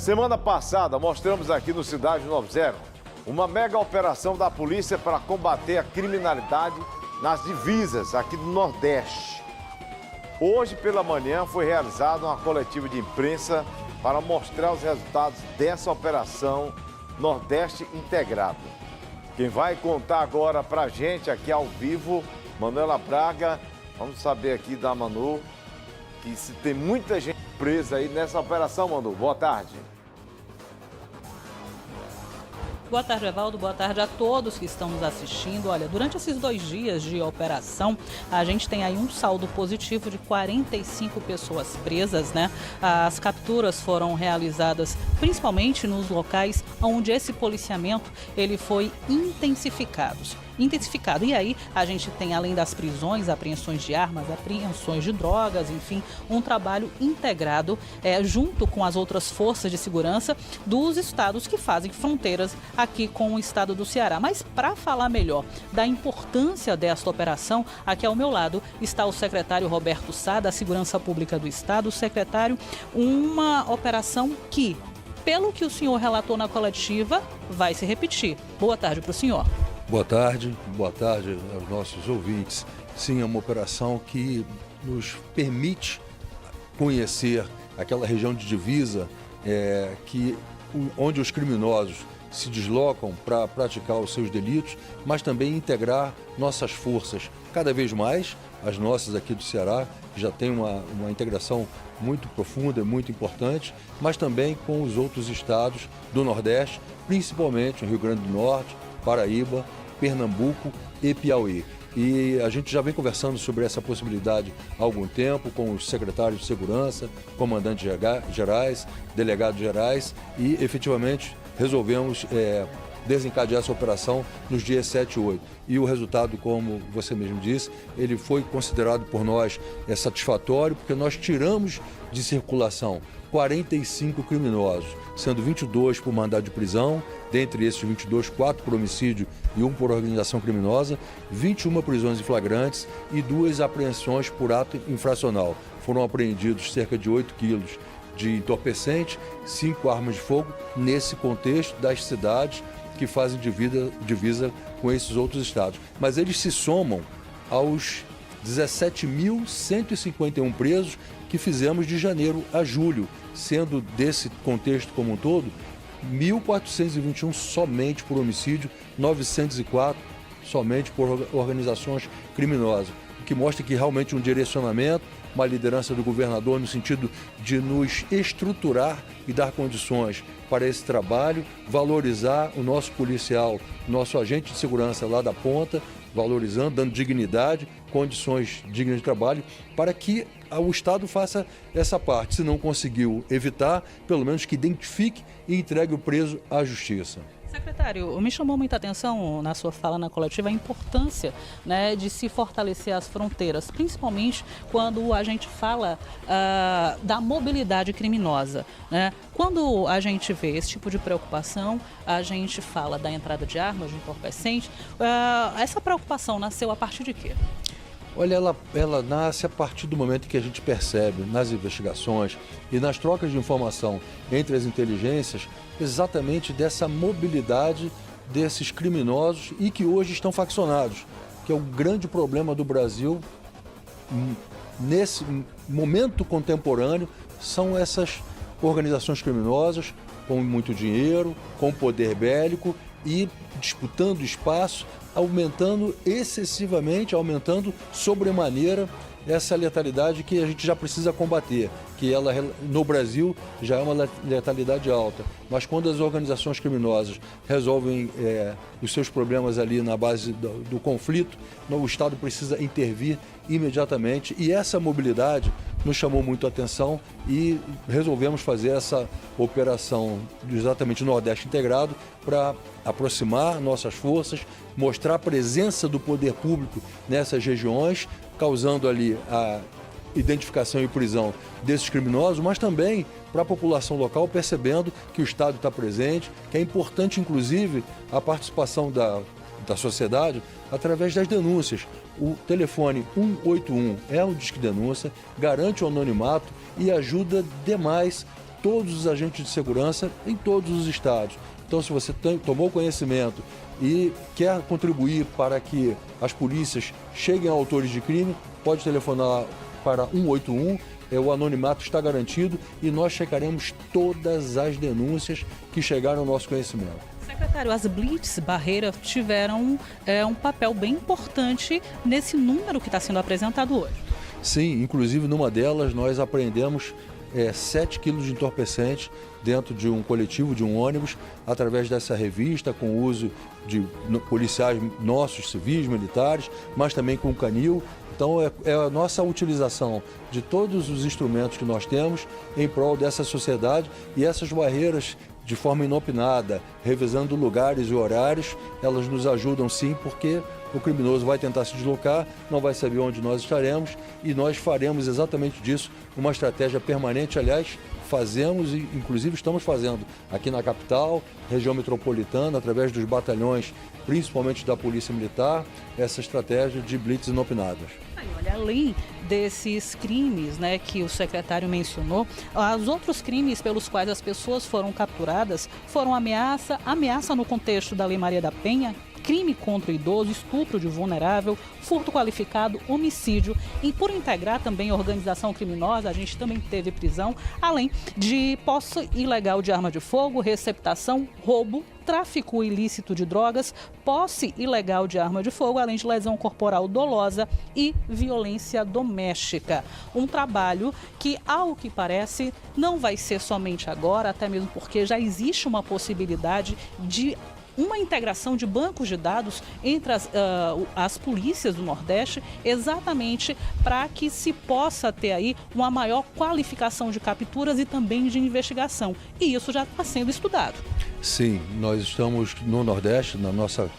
Semana passada, mostramos aqui no Cidade 90 uma mega operação da polícia para combater a criminalidade nas divisas aqui do Nordeste. Hoje pela manhã foi realizada uma coletiva de imprensa para mostrar os resultados dessa operação Nordeste Integrado. Quem vai contar agora pra gente aqui ao vivo, Manuela Braga. Vamos saber aqui da Manu, que se tem muita gente presa aí nessa operação, Manu. Boa tarde. Boa tarde, Evaldo. Boa tarde a todos que estão nos assistindo. Olha, durante esses 2 dias de operação, a gente tem aí um saldo positivo de 45 pessoas presas, né? As capturas foram realizadas principalmente nos locais onde esse policiamento ele foi intensificado. E aí a gente tem, além das prisões, apreensões de armas, apreensões de drogas, enfim, um trabalho integrado junto com as outras forças de segurança dos estados que fazem fronteiras aqui com o estado do Ceará. Mas para falar melhor da importância desta operação, aqui ao meu lado está o secretário Roberto Sá, da Segurança Pública do Estado. Secretário, uma operação que, pelo que o senhor relatou na coletiva, vai se repetir. Boa tarde para o senhor. Boa tarde aos nossos ouvintes. Sim, é uma operação que nos permite conhecer aquela região de divisa onde os criminosos se deslocam para praticar os seus delitos, mas também integrar nossas forças. Cada vez mais, as nossas aqui do Ceará já têm uma integração muito profunda, muito importante, mas também com os outros estados do Nordeste, principalmente o Rio Grande do Norte, Paraíba, Pernambuco e Piauí. E a gente já vem conversando sobre essa possibilidade há algum tempo com os secretários de segurança, comandantes gerais, delegados gerais e efetivamente resolvemos desencadear essa operação nos dias 7 e 8. E o resultado, como você mesmo disse, ele foi considerado por nós satisfatório, porque nós tiramos de circulação 45 criminosos, sendo 22 por mandado de prisão, dentre esses 22, 4 por homicídio e 1 por organização criminosa, 21 prisões em flagrantes e 2 apreensões por ato infracional. Foram apreendidos cerca de 8 quilos de entorpecente, 5 armas de fogo, nesse contexto das cidades que fazem divisa com esses outros estados. Mas eles se somam aos 17.151 presos que fizemos de janeiro a julho, sendo desse contexto como um todo, 1.421 somente por homicídio, 904 somente por organizações criminosas, o que mostra que realmente um direcionamento, uma liderança do governador no sentido de nos estruturar e dar condições para esse trabalho, valorizar o nosso policial, nosso agente de segurança lá da ponta, valorizando, dando dignidade, condições dignas de trabalho, para que o Estado faça essa parte. Se não conseguiu evitar, pelo menos que identifique e entregue o preso à justiça. Secretário, me chamou muita atenção na sua fala na coletiva a importância, né, de se fortalecer as fronteiras, principalmente quando a gente fala da mobilidade criminosa, né? Quando a gente vê esse tipo de preocupação, a gente fala da entrada de armas, de entorpecentes. Essa preocupação nasceu a partir de quê? Olha, ela nasce a partir do momento que a gente percebe nas investigações e nas trocas de informação entre as inteligências exatamente dessa mobilidade desses criminosos e que hoje estão faccionados, que é o grande problema do Brasil nesse momento contemporâneo, são essas organizações criminosas com muito dinheiro, com poder bélico e disputando espaço, aumentando excessivamente, aumentando sobremaneira essa letalidade que a gente já precisa combater, que ela no Brasil já é uma letalidade alta. Mas quando as organizações criminosas resolvem os seus problemas ali na base do conflito, o Estado precisa intervir imediatamente. E essa mobilidade nos chamou muito a atenção e resolvemos fazer essa operação exatamente Nordeste Integrado para aproximar nossas forças, mostrar a presença do poder público nessas regiões, causando ali a identificação e prisão desses criminosos, mas também para a população local percebendo que o Estado está presente, que é importante inclusive a participação da sociedade através das denúncias. O telefone 181 é um disque denúncia, garante o anonimato e ajuda demais todos os agentes de segurança em todos os estados. Então, se você tomou conhecimento e quer contribuir para que as polícias cheguem a autores de crime, pode telefonar para 181, o anonimato está garantido e nós checaremos todas as denúncias que chegaram ao nosso conhecimento. Secretário, as blitz barreira tiveram um papel bem importante nesse número que está sendo apresentado hoje. Sim, inclusive numa delas nós apreendemos 7 quilos de entorpecente dentro de um coletivo, de um ônibus, através dessa revista, com o uso de policiais nossos, civis, militares, mas também com canil. Então é a nossa utilização de todos os instrumentos que nós temos em prol dessa sociedade, e essas barreiras de forma inopinada, revisando lugares e horários, elas nos ajudam sim, porque o criminoso vai tentar se deslocar, não vai saber onde nós estaremos, e nós faremos exatamente disso uma estratégia permanente. Aliás, fazemos e inclusive estamos fazendo aqui na capital, região metropolitana, através dos batalhões, principalmente da Polícia Militar, essa estratégia de blitz inopinadas. Olha, além desses crimes, né, que o secretário mencionou, os outros crimes pelos quais as pessoas foram capturadas foram ameaça no contexto da Lei Maria da Penha, crime contra o idoso, estupro de vulnerável, furto qualificado, homicídio e por integrar também organização criminosa, a gente também teve prisão, além de posse ilegal de arma de fogo, receptação, roubo, tráfico ilícito de drogas, posse ilegal de arma de fogo, além de lesão corporal dolosa e violência doméstica. Um trabalho que, ao que parece, não vai ser somente agora, até mesmo porque já existe uma possibilidade de uma integração de bancos de dados entre as polícias do Nordeste, exatamente para que se possa ter aí uma maior qualificação de capturas e também de investigação. E isso já está sendo estudado. Sim, nós estamos no Nordeste, na nossa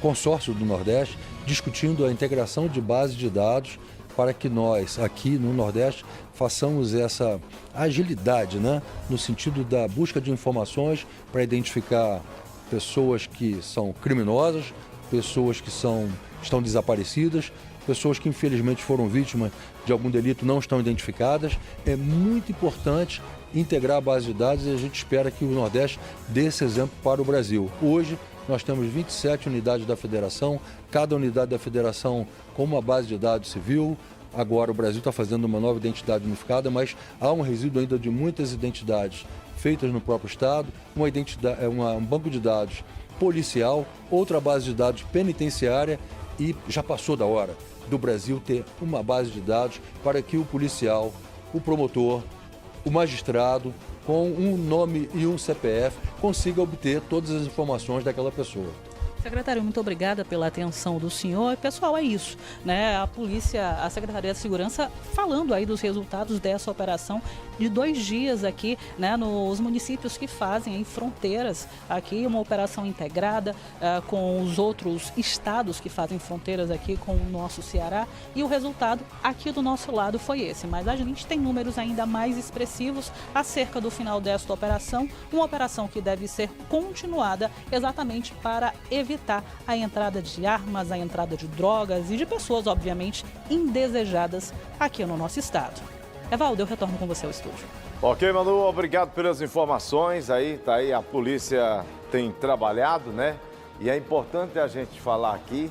consórcio do Nordeste, discutindo a integração de bases de dados para que nós, aqui no Nordeste, façamos essa agilidade, né? No sentido da busca de informações para identificar pessoas que são criminosas, pessoas que estão desaparecidas, pessoas que infelizmente foram vítimas de algum delito, não estão identificadas. É muito importante integrar a base de dados e a gente espera que o Nordeste dê esse exemplo para o Brasil. Hoje nós temos 27 unidades da Federação, cada unidade da Federação com uma base de dados civil. Agora o Brasil está fazendo uma nova identidade unificada, mas há um resíduo ainda de muitas identidades feitas no próprio Estado, um banco de dados policial, outra base de dados penitenciária, e já passou da hora do Brasil ter uma base de dados para que o policial, o promotor, o magistrado, com um nome e um CPF, consiga obter todas as informações daquela pessoa. Secretário, muito obrigada pela atenção do senhor. E, pessoal, é isso, né? A polícia, a Secretaria de Segurança falando aí dos resultados dessa operação de 2 dias aqui, né, nos municípios que fazem aí fronteiras aqui, uma operação integrada com os outros estados que fazem fronteiras aqui com o nosso Ceará, e o resultado aqui do nosso lado foi esse. Mas a gente tem números ainda mais expressivos acerca do final desta operação, uma operação que deve ser continuada exatamente para evitar a entrada de armas, a entrada de drogas e de pessoas, obviamente, indesejadas aqui no nosso estado. Evaldo, eu retorno com você ao estúdio. Ok, Manu, obrigado pelas informações. Tá aí, a polícia tem trabalhado, né? E é importante a gente falar aqui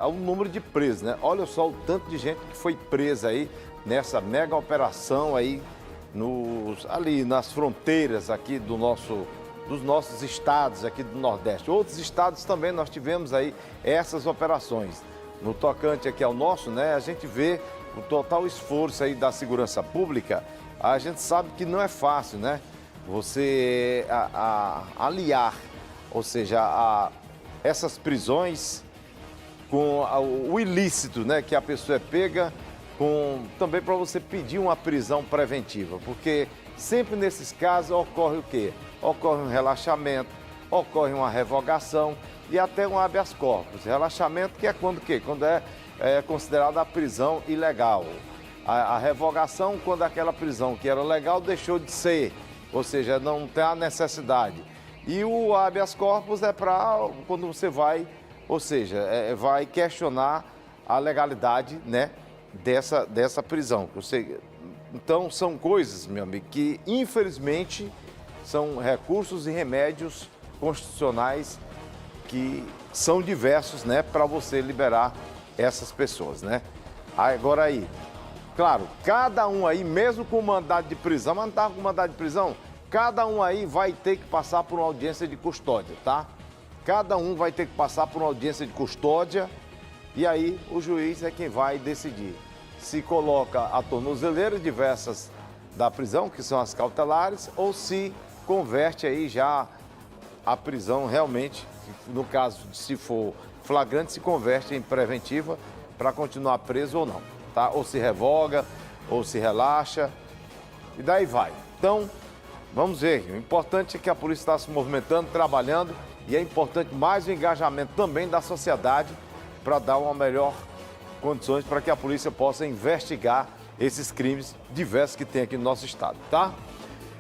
o número de presos, né? Olha só o tanto de gente que foi presa aí nessa mega operação aí ali nas fronteiras aqui dos nossos estados aqui do Nordeste. Outros estados também nós tivemos aí essas operações. No tocante aqui ao nosso, né, a gente vê o total esforço aí da segurança pública. A gente sabe que não é fácil, né? Você aliar, ou seja, essas prisões com o ilícito, né, que a pessoa é pega, também para você pedir uma prisão preventiva, porque sempre nesses casos ocorre o quê? Ocorre um relaxamento, ocorre uma revogação e até um habeas corpus. Relaxamento que é quando o quê? Quando é considerada a prisão ilegal. A revogação quando aquela prisão que era legal deixou de ser, ou seja, não tem a necessidade. E o habeas corpus é para quando você vai, ou seja, vai questionar a legalidade, né, dessa prisão. Você Então, são coisas, meu amigo, que infelizmente são recursos e remédios constitucionais que são diversos, né, para você liberar essas pessoas, né? Agora aí, claro, cada um aí, mesmo com mandado de prisão, mas não estava com mandado de prisão, cada um aí vai ter que passar por uma audiência de custódia, tá? Cada um vai ter que passar por uma audiência de custódia e aí o juiz é quem vai decidir se coloca a tornozeleira diversas da prisão, que são as cautelares, ou se converte aí já a prisão realmente, no caso, se for flagrante, se converte em preventiva para continuar preso ou não, tá? Ou se revoga, ou se relaxa, e daí vai. Então, vamos ver, o importante é que a polícia está se movimentando, trabalhando, e é importante mais o engajamento também da sociedade para dar uma melhor condições para que a polícia possa investigar esses crimes diversos que tem aqui no nosso estado, tá?